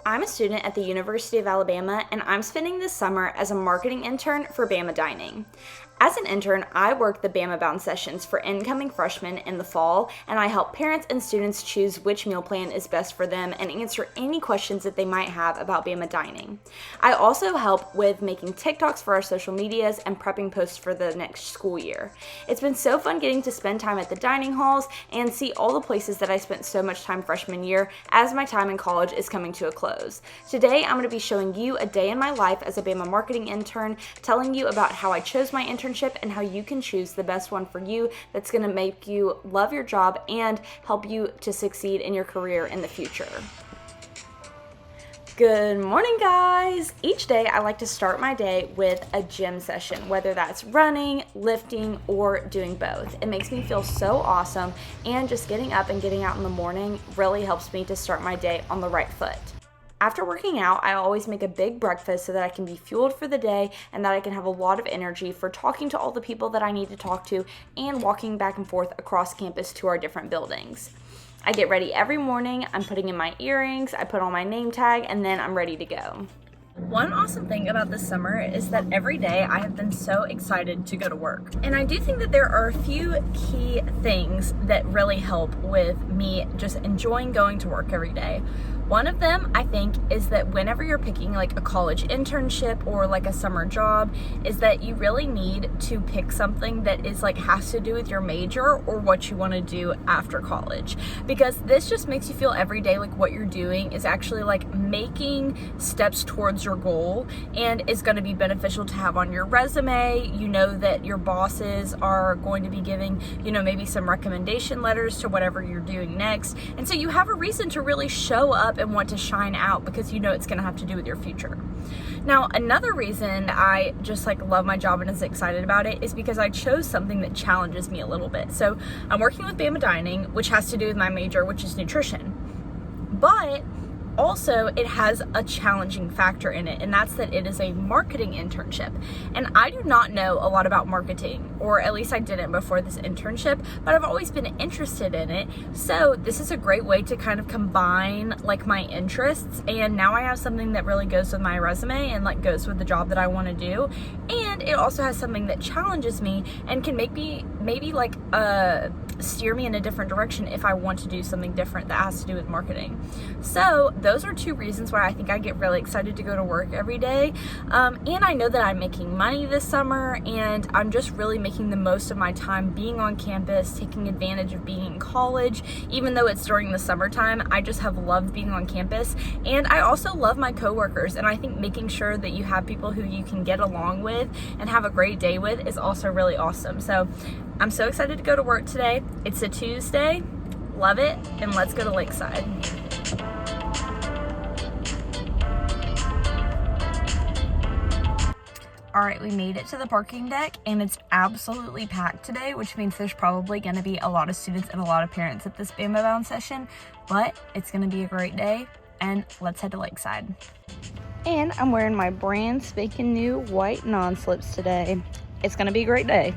I'm a student at the University of Alabama, and I'm spending this summer as a marketing intern for Bama Dining. As an intern, I work the Bama Bound sessions for incoming freshmen in the fall, and I help parents and students choose which meal plan is best for them and answer any questions that they might have about Bama Dining. I also help with making TikToks for our social medias and prepping posts for the next school year. It's been so fun getting to spend time at the dining halls and see all the places that I spent so much time freshman year as my time in college is coming to a close. Today, I'm going to be showing you a day in my life as a Bama marketing intern, telling you about how I chose my internship and how you can choose the best one for you that's going to make you love your job and help you to succeed in your career in the future. Good morning, guys! Each day I like to start my day with a gym session, whether that's running, lifting, or doing both. It makes me feel so awesome, and just getting up and getting out in the morning really helps me to start my day on the right foot. After working out, I always make a big breakfast so that I can be fueled for the day and that I can have a lot of energy for talking to all the people that I need to talk to and walking back and forth across campus to our different buildings. I get ready every morning, I'm putting in my earrings, I put on my name tag, and then I'm ready to go. One awesome thing about this summer is that every day I have been so excited to go to work. And I do think that there are a few key things that really help with me just enjoying going to work every day. One of them, I think, is that whenever you're picking like a college internship or like a summer job, is that you really need to pick something that is like has to do with your major or what you want to do after college. Because this just makes you feel every day like what you're doing is actually like making steps towards your goal and is going to be beneficial to have on your resume. You know that your bosses are going to be giving, maybe some recommendation letters to whatever you're doing next. And so you have a reason to really show up and want to shine out because it's going to have to do with your future. Now, another reason I just love my job and is excited about it is because I chose something that challenges me a little bit. So I'm working with Bama Dining, which has to do with my major, which is nutrition. But also, it has a challenging factor in it, and that's that it is a marketing internship. And I do not know a lot about marketing, or at least I didn't before this internship, but I've always been interested in it. So this is a great way to kind of combine my interests, and now I have something that really goes with my resume and goes with the job that I want to do. And it also has something that challenges me and can make me maybe steer me in a different direction if I want to do something different that has to do with marketing. So those are two reasons why I think I get really excited to go to work every day. And I know that I'm making money this summer, and I'm just really making the most of my time being on campus, taking advantage of being in college. Even though it's during the summertime, I just have loved being on campus. And I also love my coworkers, and I think making sure that you have people who you can get along with and have a great day with is also really awesome. So I'm so excited to go to work today. It's a Tuesday, love it, and let's go to Lakeside. All right, we made it to the parking deck, and it's absolutely packed today, which means there's probably going to be a lot of students and a lot of parents at this Bama Bound session, but it's going to be a great day, and let's head to Lakeside. And I'm wearing my brand spanking new white non-slips today. It's going to be a great day.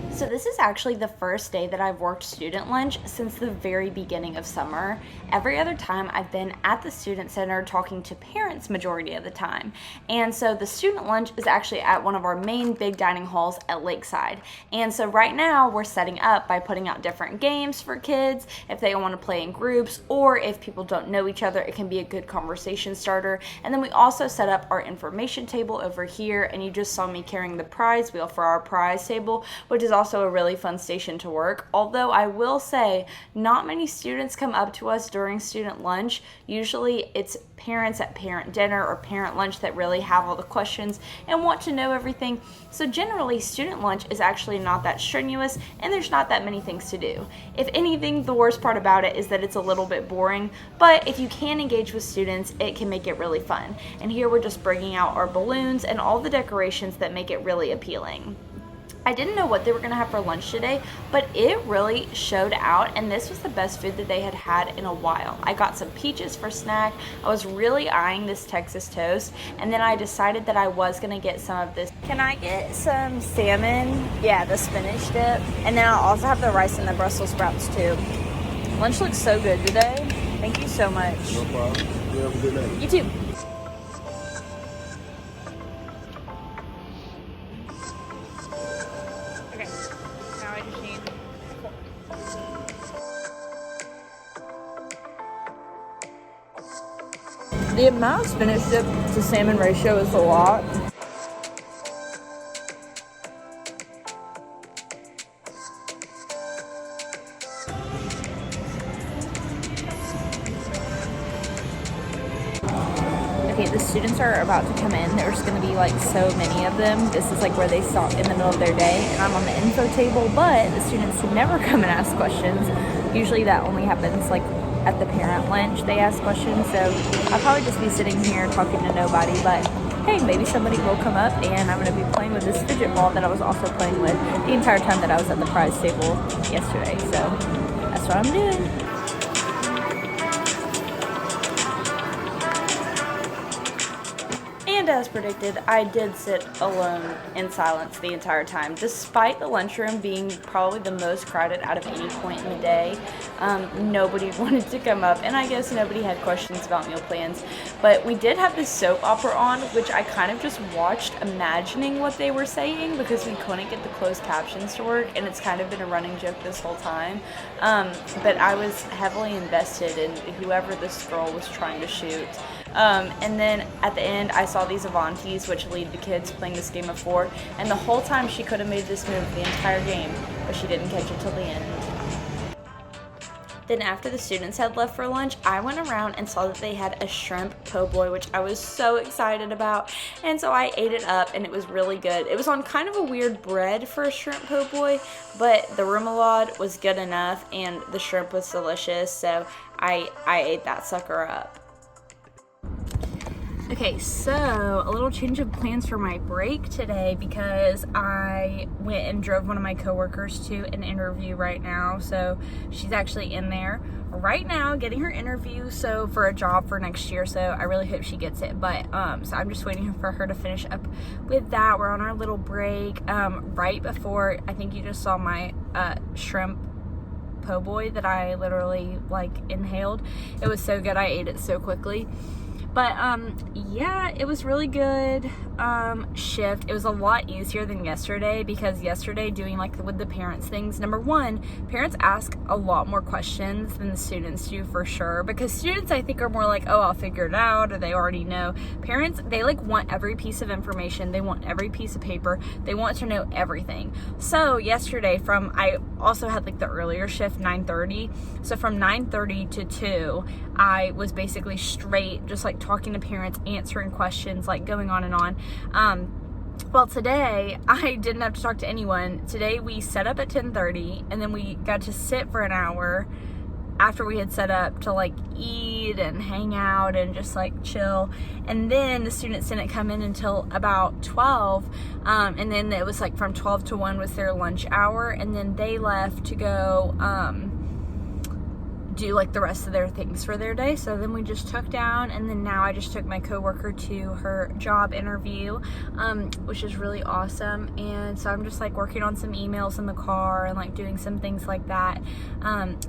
So this is actually the first day that I've worked student lunch since the very beginning of summer. Every other time I've been at the student center talking to parents majority of the time. And so the student lunch is actually at one of our main big dining halls at Lakeside. And so right now we're setting up by putting out different games for kids if they want to play in groups, or if people don't know each other, it can be a good conversation starter. And then we also set up our information table over here, and you just saw me carrying the prize wheel for our prize table, which is also a really fun station to work. Although I will say not many students come up to us during student lunch. Usually it's parents at parent dinner or parent lunch that really have all the questions and want to know everything. So generally student lunch is actually not that strenuous, and there's not that many things to do. If anything, the worst part about it is that it's a little bit boring, but if you can engage with students, it can make it really fun. And here we're just bringing out our balloons and all the decorations that make it really appealing. I didn't know what they were gonna have for lunch today, but it really showed out, and this was the best food that they had had in a while. I got some peaches for snack. I was really eyeing this Texas toast, and then I decided that I was gonna get some of this. Can I get some salmon? Yeah, the spinach dip. And then I'll also have the rice and the Brussels sprouts too. Lunch looks so good today. Thank you so much. No problem. You have a good night. You too. The amount of spinach dip to salmon ratio is a lot. Okay, the students are about to come in. There's going to be like so many of them. This is like where they stop in the middle of their day, and I'm on the info table, but the students never come and ask questions. Usually that only happens like at the parent lunch they ask questions, so I'll probably just be sitting here talking to nobody, but hey, maybe somebody will come up, and I'm going to be playing with this fidget ball that I was also playing with the entire time that I was at the prize table yesterday, so that's what I'm doing. And as predicted, I did sit alone in silence the entire time, despite the lunchroom being probably the most crowded out of any point in the day. Nobody wanted to come up, and I guess nobody had questions about meal plans. But we did have this soap opera on, which I kind of just watched, imagining what they were saying, because we couldn't get the closed captions to work, and it's kind of been a running joke this whole time. But I was heavily invested in whoever this girl was trying to shoot. And then at the end, I saw these Avantis, which lead the kids playing this game of 4, and the whole time she could have made this move the entire game, but she didn't catch it till the end. Then after the students had left for lunch, I went around and saw that they had a shrimp po' boy, which I was so excited about, and so I ate it up, and it was really good. It was on kind of a weird bread for a shrimp po' boy, but the remoulade was good enough, and the shrimp was delicious, so I ate that sucker up. Okay, so a little change of plans for my break today, because I went and drove one of my coworkers to an interview right now. So she's actually in there right now getting her interview for a job for next year, so I really hope she gets it. But so I'm just waiting for her to finish up with that. We're on our little break. Right before, I think you just saw my shrimp po' boy that I literally like inhaled. It was so good, I ate it so quickly. But yeah, it was really good shift. It was a lot easier than yesterday, because yesterday doing like with the parents things, number one, parents ask a lot more questions than the students do, for sure, because students I think are more like, oh, I'll figure it out, or they already know. Parents, they like want every piece of information, they want every piece of paper, they want to know everything. So yesterday, I also had like the earlier shift, 9:30, so from 9:30 to 2 I was basically straight just like talking to parents, answering questions, like going on and on. Well, today I didn't have to talk to anyone. Today we set up at 10:30, and then we got to sit for an hour after we had set up to like eat and hang out and just like chill. And then the students didn't come in until about 12, and then it was like from 12 to 1 was their lunch hour, and then they left to go do like the rest of their things for their day. So then we just took down, and then now I just took my coworker to her job interview, which is really awesome. And so I'm just like working on some emails in the car and like doing some things like that.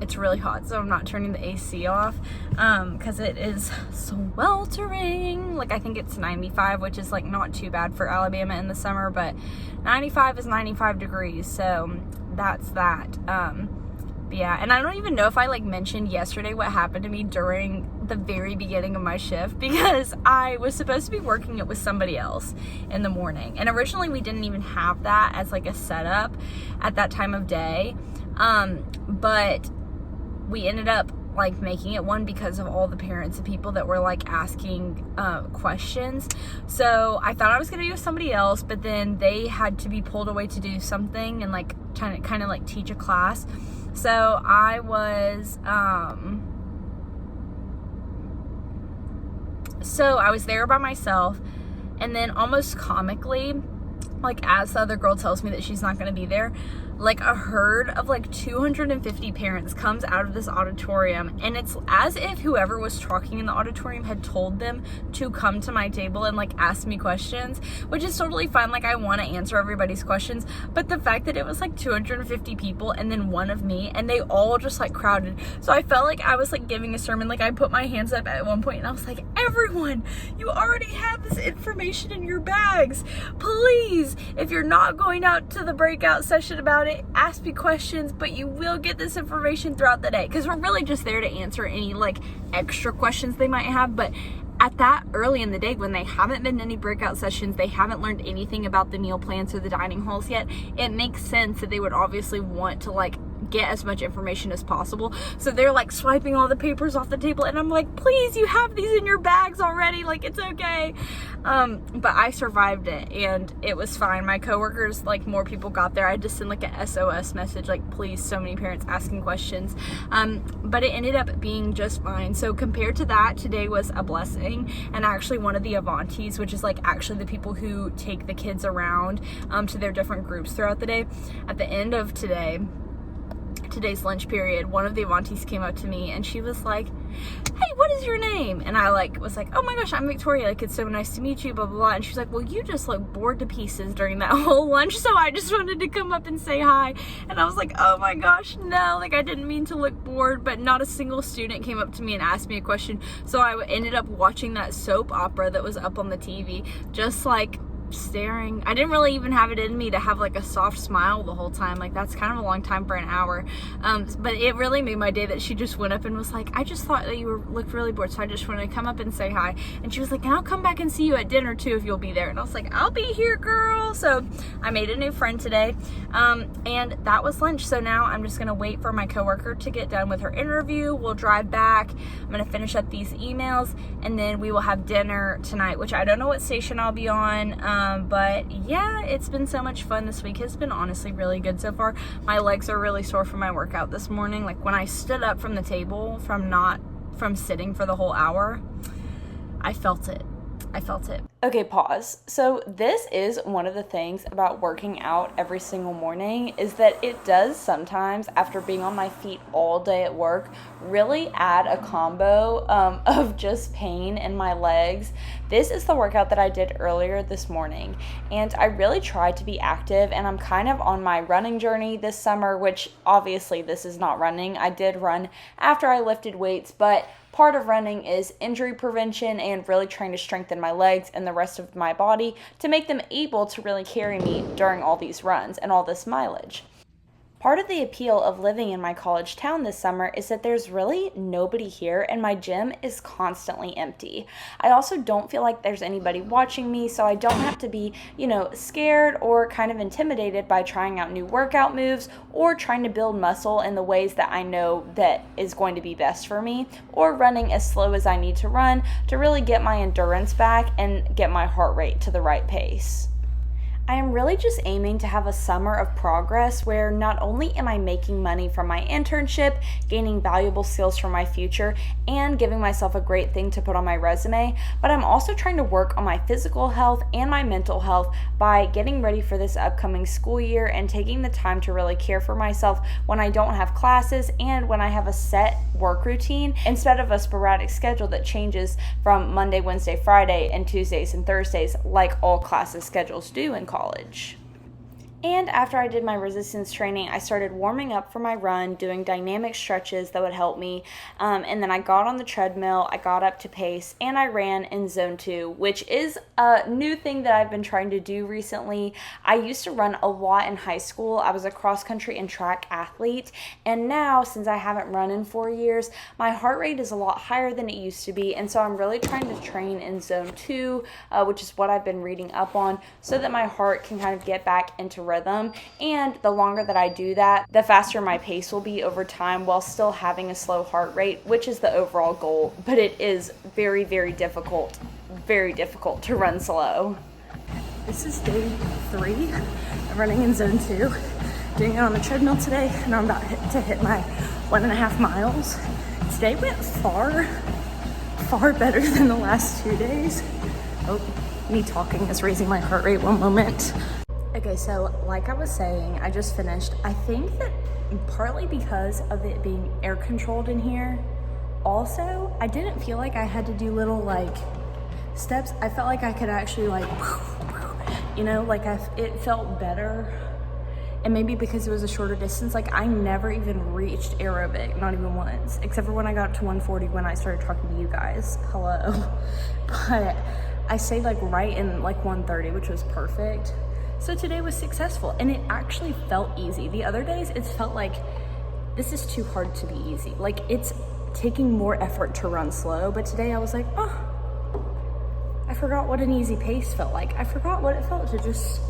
It's really hot, so I'm not turning the AC off because it is sweltering. Like I think it's 95, which is like not too bad for Alabama in the summer, but 95 is 95 degrees, so that's that. Yeah, and I don't even know if I like mentioned yesterday what happened to me during the very beginning of my shift, because I was supposed to be working it with somebody else in the morning, and originally we didn't even have that as like a setup at that time of day, but we ended up like making it one because of all the parents and people that were like asking questions. So I thought I was gonna do with somebody else, but then they had to be pulled away to do something and like kind of like teach a class. So I was there by myself, and then almost comically, like as the other girl tells me that she's not going to be there, like a herd of like 250 parents comes out of this auditorium, and it's as if whoever was talking in the auditorium had told them to come to my table and like ask me questions, which is totally fine. Like I want to answer everybody's questions, but the fact that it was like 250 people and then one of me, and they all just like crowded, so I felt like I was like giving a sermon. Like I put my hands up at one point and I was like, everyone, you already have this information in your bags. Please, if you're not going out to the breakout session about it, ask me questions, but you will get this information throughout the day, because we're really just there to answer any like extra questions they might have. But at that early in the day, when they haven't been to any breakout sessions, they haven't learned anything about the meal plans or the dining halls yet, it makes sense that they would obviously want to like get as much information as possible. So they're like swiping all the papers off the table, and I'm like, please, you have these in your bags already, like it's okay. But I survived it and it was fine. My coworkers, like more people got there. I had to send like a SOS message, like please, so many parents asking questions. But it ended up being just fine. So compared to that, today was a blessing. And actually one of the Avantis, which is like actually the people who take the kids around to their different groups throughout the day, at the end of today's lunch period, one of the Avantis came up to me and she was like, hey, what is your name? And I like was like, oh my gosh, I'm Victoria, like it's so nice to meet you, blah blah blah. And she's like, well, you just look bored to pieces during that whole lunch, so I just wanted to come up and say hi. And I was like, oh my gosh, no, like I didn't mean to look bored. But not a single student came up to me and asked me a question. So I ended up watching that soap opera that was up on the TV, just like staring. I didn't really even have it in me to have like a soft smile the whole time. Like that's kind of a long time for an hour. But it really made my day that she just went up and was like, I just thought that you looked really bored, so I just wanted to come up and say hi. And she was like, and I'll come back and see you at dinner too if you'll be there. And I was like, I'll be here, girl. So I made a new friend today. And that was lunch. So now I'm just gonna wait for my coworker to get done with her interview. We'll drive back. I'm gonna finish up these emails, and then we will have dinner tonight, which I don't know what station I'll be on. But yeah, it's been so much fun. This week has been honestly really good so far. My legs are really sore from my workout this morning. Like when I stood up from the table from sitting for the whole hour, I felt it. Okay, pause. So this is one of the things about working out every single morning, is that it does sometimes, after being on my feet all day at work, really add a combo of just pain in my legs. This is the workout that I did earlier this morning, and I really tried to be active, and I'm kind of on my running journey this summer, which obviously this is not running. I did run after I lifted weights, but part of running is injury prevention and really trying to strengthen my legs and the rest of my body to make them able to really carry me during all these runs and all this mileage. Part of the appeal of living in my college town this summer is that there's really nobody here and my gym is constantly empty. I also don't feel like there's anybody watching me, so I don't have to be, scared or kind of intimidated by trying out new workout moves or trying to build muscle in the ways that I know that is going to be best for me, or running as slow as I need to run to really get my endurance back and get my heart rate to the right pace. I am really just aiming to have a summer of progress where not only am I making money from my internship, gaining valuable skills for my future, and giving myself a great thing to put on my resume, but I'm also trying to work on my physical health and my mental health by getting ready for this upcoming school year and taking the time to really care for myself when I don't have classes and when I have a set work routine instead of a sporadic schedule that changes from Monday, Wednesday, Friday, and Tuesdays and Thursdays like all classes schedules do in college. And after I did my resistance training, I started warming up for my run, doing dynamic stretches that would help me. And then I got on the treadmill, I got up to pace, and I ran in zone 2, which is a new thing that I've been trying to do recently. I used to run a lot in high school. I was a cross country and track athlete. And now, since I haven't run in 4 years, my heart rate is a lot higher than it used to be. And so I'm really trying to train in zone 2, which is what I've been reading up on, so that my heart can kind of get back into rhythm. And the longer that I do that, the faster my pace will be over time while still having a slow heart rate, which is the overall goal. But it is very, very difficult to run slow. This is day 3 of running in zone 2, doing it on the treadmill today, and I'm about to hit my 1.5 miles. Today went far better than the last 2 days. Oh, me talking is raising my heart rate. One moment. Okay, so like I was saying, I just finished. I think that partly because of it being air controlled in here, also, I didn't feel like I had to do little like steps. I felt like I could actually like, you know, like it felt better. And maybe because it was a shorter distance, like I never even reached aerobic, not even once, except for when I got to 140 when I started talking to you guys. Hello. But I stayed like right in like 130, which was perfect. So today was successful and it actually felt easy. The other days it's felt like this is too hard to be easy. Like it's taking more effort to run slow. But today I was like, oh, I forgot what an easy pace felt like. I forgot what it felt to just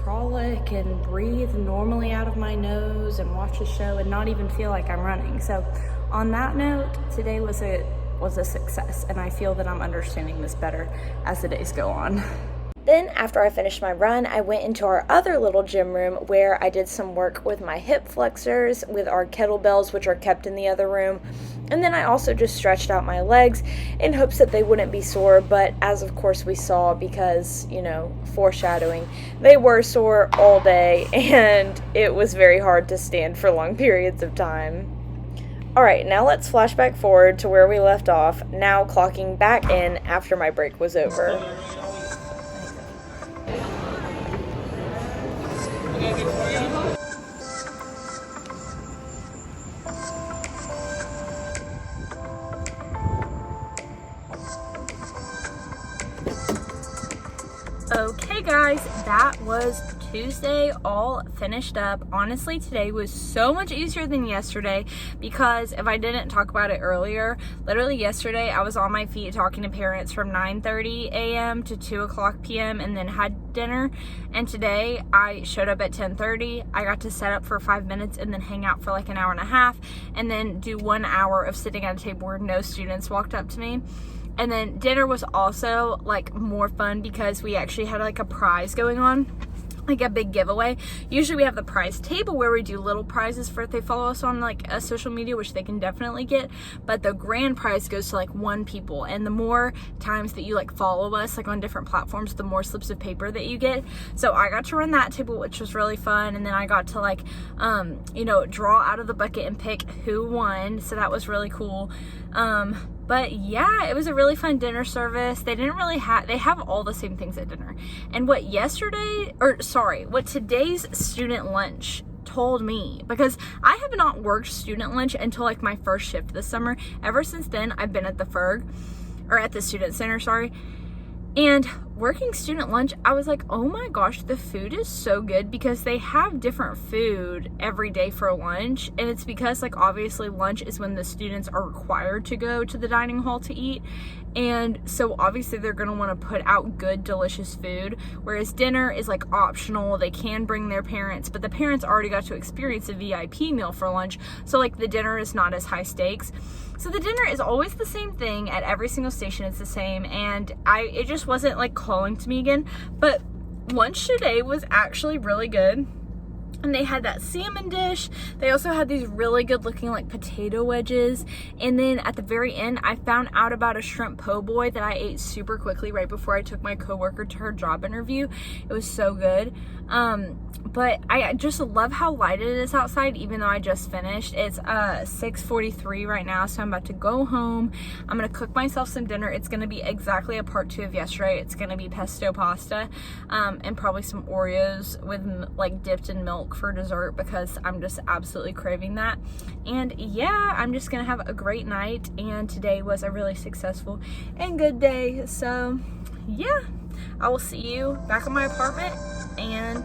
frolic and breathe normally out of my nose and watch a show and not even feel like I'm running. So on that note, today was a success, and I feel that I'm understanding this better as the days go on. Then after I finished my run, I went into our other little gym room where I did some work with my hip flexors, with our kettlebells, which are kept in the other room. And then I also just stretched out my legs in hopes that they wouldn't be sore, but as of course we saw, because, you know, foreshadowing, they were sore all day and it was very hard to stand for long periods of time. Alright, now let's flash back forward to where we left off, now clocking back in after my break was over. Okay guys, that was Tuesday all finished up. Honestly, today was so much easier than yesterday because if I didn't talk about it earlier, literally yesterday I was on my feet talking to parents from 9:30 a.m. to 2 o'clock p.m. and then had dinner. And today I showed up at 10:30. I got to set up for 5 minutes and then hang out for like an hour and a half and then do 1 hour of sitting at a table where no students walked up to me. And then dinner was also like more fun because we actually had like a prize going on, like a big giveaway. Usually we have the prize table where we do little prizes for if they follow us on like a social media, which they can definitely get, but the grand prize goes to like 1 people, and the more times that you like follow us like on different platforms, the more slips of paper that you get. So I got to run that table, which was really fun, and then I got to like you know, draw out of the bucket and pick who won, so that was really cool. But yeah, it was a really fun dinner service. They have all the same things at dinner. And what today's student lunch told me, because I have not worked student lunch until like my first shift this summer. Ever since then, I've been at the Ferg, or at the student center, sorry. And working student lunch, I was like, oh my gosh, the food is so good, because they have different food every day for lunch. And it's because like obviously lunch is when the students are required to go to the dining hall to eat. And so obviously they're going to want to put out good, delicious food, whereas dinner is like optional. They can bring their parents, but the parents already got to experience a VIP meal for lunch. So like the dinner is not as high stakes. So the dinner is always the same thing at every single station. It's the same, and it just wasn't like calling to me again. But lunch today was actually really good. And they had that salmon dish. They also had these really good looking like potato wedges. And then at the very end, I found out about a shrimp po' boy that I ate super quickly right before I took my coworker to her job interview. It was so good. But I just love how light it is outside, even though I just finished. It's 6:43 right now, so I'm about to go home. I'm gonna cook myself some dinner. It's gonna be exactly a part 2 of yesterday. It's gonna be pesto pasta, and probably some Oreos with like dipped in milk for dessert, because I'm just absolutely craving that. And yeah, I'm just gonna have a great night, and today was a really successful and good day. So yeah, I will see you back in my apartment, and